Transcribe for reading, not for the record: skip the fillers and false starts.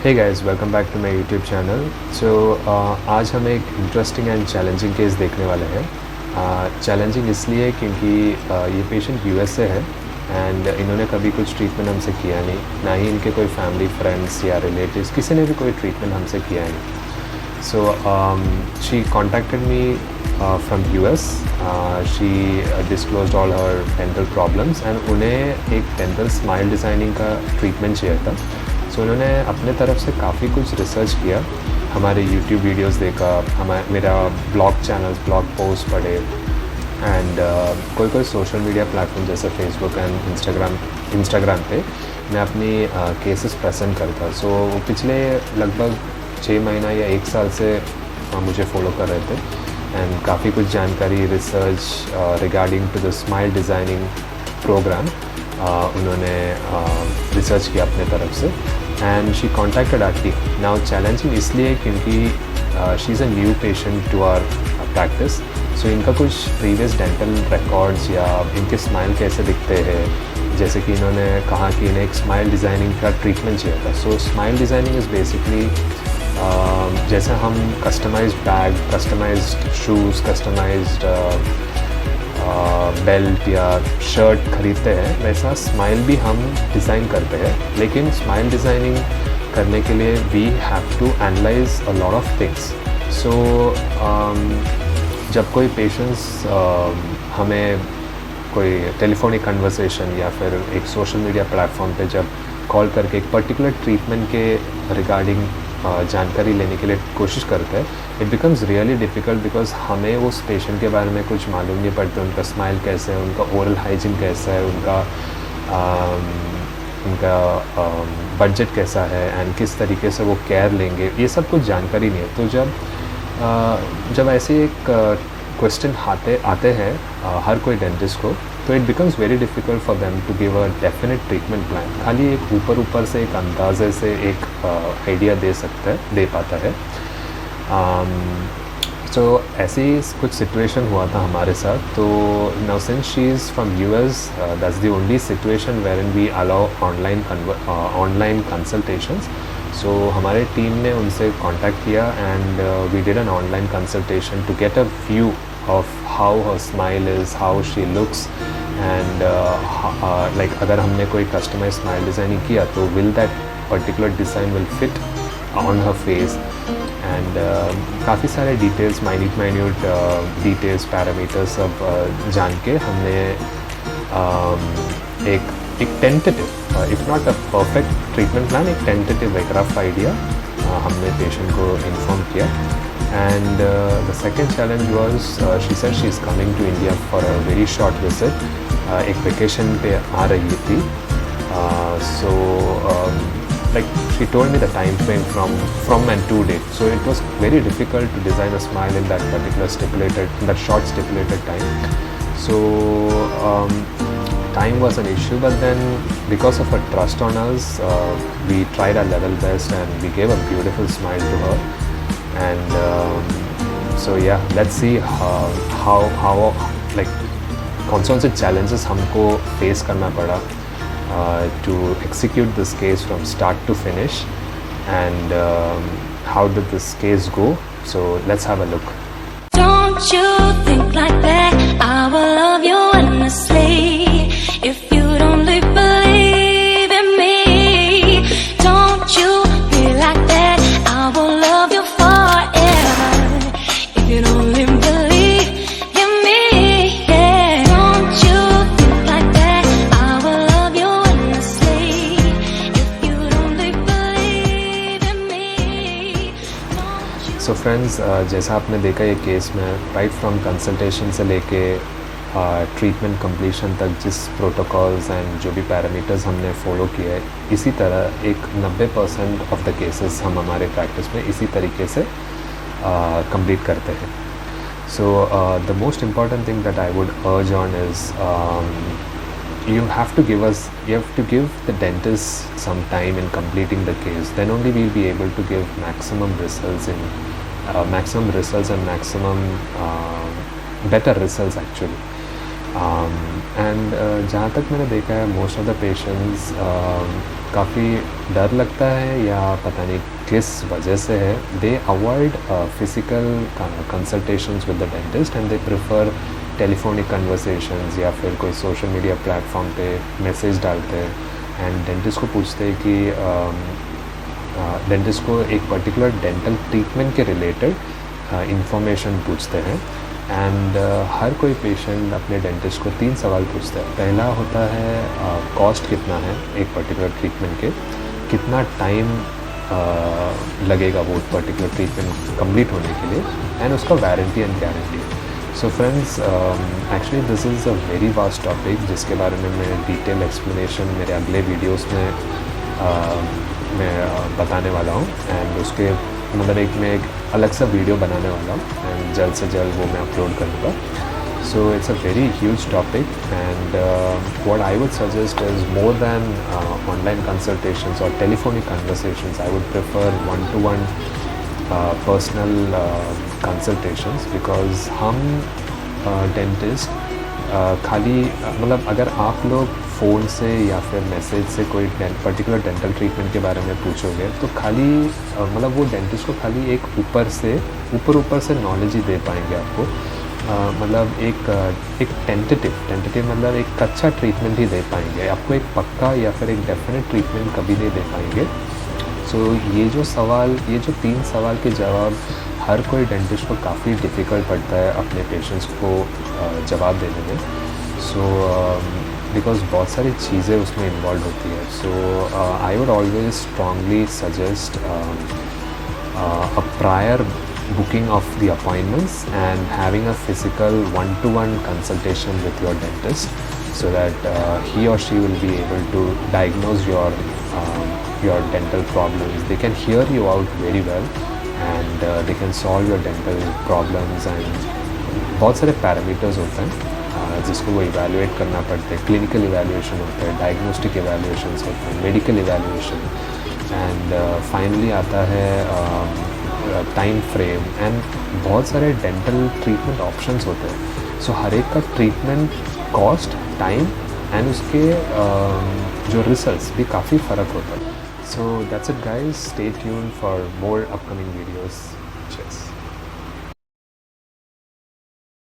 Hey guys, welcome back to my YouTube channel. So आज हम एक इंटरेस्टिंग एंड चैलेंजिंग केस देखने वाले हैं। चैलेंजिंग इसलिए क्योंकि ये पेशेंट यूएस से है एंड इन्होंने कभी कुछ ट्रीटमेंट हमसे किया नहीं, ना ही इनके कोई फैमिली फ्रेंड्स या रिलेटिव्स किसी ने भी कोई ट्रीटमेंट हमसे किया नहीं। So she contacted me from US. She disclosed all her dental problems and उन्हें एक डेंटल स्माइल डिज़ाइनिंग का ट्रीटमेंट चाहिए था। सो उन्होंने अपने तरफ से काफ़ी कुछ रिसर्च किया, हमारे यूट्यूब वीडियोस देखा, मेरा ब्लॉग चैनल्स, ब्लॉग पोस्ट पढ़े एंड कोई सोशल मीडिया प्लेटफॉर्म जैसे फेसबुक एंड इंस्टाग्राम पे मैं अपनी केसेस प्रेजेंट करता। सो वो पिछले लगभग 6 महीना या 1 साल से मुझे फॉलो कर रहे थे एंड काफ़ी कुछ जानकारी research regarding to the smile designing program उन्होंने रिसर्च किया अपने तरफ से and she contacted our team. Now challenging इसलिए क्योंकि she is a new patient to our practice. So इनका कुछ प्रीवियस डेंटल रिकॉर्ड्स या इनके स्माइल कैसे दिखते हैं, जैसे कि इन्होंने कहा कि इन्हें एक स्माइल डिज़ाइनिंग का ट्रीटमेंट चाहिए था। So smile designing is basically जैसे हम customised bag, customised shoes, customised belt या शर्ट ख़रीदते हैं, वैसा स्माइल भी हम डिज़ाइन करते हैं। लेकिन स्माइल डिज़ाइनिंग करने के लिए we have to analyse a lot of things. So जब कोई पेशेंट्स हमें कोई टेलीफोनिक कन्वर्सेशन या फिर एक सोशल मीडिया प्लेटफॉर्म पे जब कॉल करके एक पर्टिकुलर ट्रीटमेंट के रिगार्डिंग जानकारी लेने के लिए कोशिश करते हैं, it becomes really difficult because हमें उस पेशेंट के बारे में कुछ मालूम नहीं पड़ता। उनका स्माइल कैसे है, उनका ओरल हाइजीन कैसा है, उनका बजट कैसा है एंड किस तरीके से वो केयर लेंगे, ये सब कुछ जानकारी नहीं है। तो जब ऐसे एक क्वेश्चन आते हैं हर कोई डेंटिस्ट को, तो it becomes very difficult for them to give a definite treatment plan. खाली एक ऊपर से एक अंदाजे से एक आइडिया दे पाता है। सो ऐसे ही कुछ सिचुएशन हुआ था हमारे साथ। तो now since she is from US, that's the only situation where in we allow online consultations. So हमारे टीम ने उनसे कांटेक्ट किया and we did an online consultation to get a view of how her smile is, how she looks and like अगर हमने कोई customise smile designing किया तो will that particular design will fit on her face and काफ़ी सारे details, minute details, parameters सब जान के हमने एक tentative, if not a perfect treatment plan, एक टेंटेटिव, एक रफ आइडिया हमने पेशेंट को इन्फॉर्म किया। And the second challenge was she said she is coming to India for a very short visit, एक vacation पे आ रही थी। So like she told me the time frame from and to date, so it was very difficult to design a smile in that short stipulated time. So time was an issue, but then because of her trust on us, we tried our level best and we gave a beautiful smile to her. And so yeah, let's see how like कौन से challenges हमको face करना पड़ा to execute this case from start to finish and how did this case go. So let's have a look. Don't you think like that? I will love you endlessly if you don't believe in me. Don't you be like that? I will love you forever if you don't believe in me. Yeah. Don't you think like that? I will love you endlessly if you don't believe in me. So friends, जैसा आपने देखा ये case में right from consultation से लेके treatment completion तक जिस protocols and जो भी पैरामीटर्स हमने फॉलो किए हैं, इसी तरह एक 90% ऑफ द केसेस हम हमारे प्रैक्टिस में इसी तरीके से कंप्लीट करते हैं। So the most important thing that I would अर्ज on is you have to give the dentist some time in completing the case. Then only we'll be able to give maximum results and maximum better results actually. And जहाँ तक मैंने देखा है, most of the patients काफ़ी डर लगता है या पता नहीं किस वजह से है, दे avoid physical consultations with the dentist and they prefer telephonic conversations या फिर कोई सोशल मीडिया प्लेटफॉर्म पे मैसेज डालते हैं एंड डेंटिस्ट को पूछते हैं कि डेंटिस्ट को एक पर्टिकुलर डेंटल ट्रीटमेंट के रिलेटेड इंफॉर्मेशन पूछते हैं एंड हर कोई पेशेंट अपने डेंटिस्ट को 3 सवाल पूछता है। पहला होता है कॉस्ट कितना है एक पर्टिकुलर ट्रीटमेंट के, कितना टाइम लगेगा वो पर्टिकुलर ट्रीटमेंट कंप्लीट होने के लिए एंड उसका warranty and guarantee. So friends, actually this is a very vast topic जिसके बारे में मैं डिटेल एक्सप्लेनेशन मेरे अगले वीडियोस में मैं बताने वाला हूँ एंड उसके मतलब मैं एक अलग सा वीडियो बनाने वाला हूँ एंड जल्द से जल्द वो मैं अपलोड करूँगा। So it's a very huge topic and what I would suggest is more than online consultations और telephonic conversations, I would prefer 1-to-1 personal consultations because हम डेंटिस्ट खाली मतलब अगर आप लोग फ़ोन से या फिर मैसेज से कोई पर्टिकुलर डेंटल ट्रीटमेंट के बारे में पूछोगे तो खाली मतलब वो डेंटिस्ट को खाली एक ऊपर से नॉलेज ही दे पाएंगे आपको। मतलब एक टेंटेटिव मतलब एक कच्चा ट्रीटमेंट ही दे पाएंगे आपको, एक पक्का या फिर एक डेफिनेट ट्रीटमेंट कभी नहीं दे पाएंगे। सो ये जो 3 सवाल के जवाब हर कोई डेंटिस्ट को काफ़ी डिफ़िकल्ट पड़ता है अपने पेशेंट्स को जवाब देने में। सो बिकॉज बहुत सारी चीज़ें उसमें इन्वॉल्व होती है। So I would always strongly suggest a prior booking of the appointments and having a physical 1-to-1 consultation with your dentist so that he or she will be able to diagnose your dental problems. They can hear you out very well and they can solve your dental problems and बहुत सारे parameters होते हैं जिसको वो evaluate करना पड़ते हैं। Clinical evaluation होता है, डायग्नोस्टिक इवैल्यूएशंस होते हैं, मेडिकल इवैल्यूएशन एंड फाइनली आता है टाइम फ्रेम एंड बहुत सारे डेंटल ट्रीटमेंट ऑप्शंस होते हैं। सो हर एक का ट्रीटमेंट कॉस्ट, टाइम एंड उसके जो रिजल्ट्स भी काफ़ी फ़र्क होता है। So that's it guys, stay tuned for more upcoming videos. Cheers.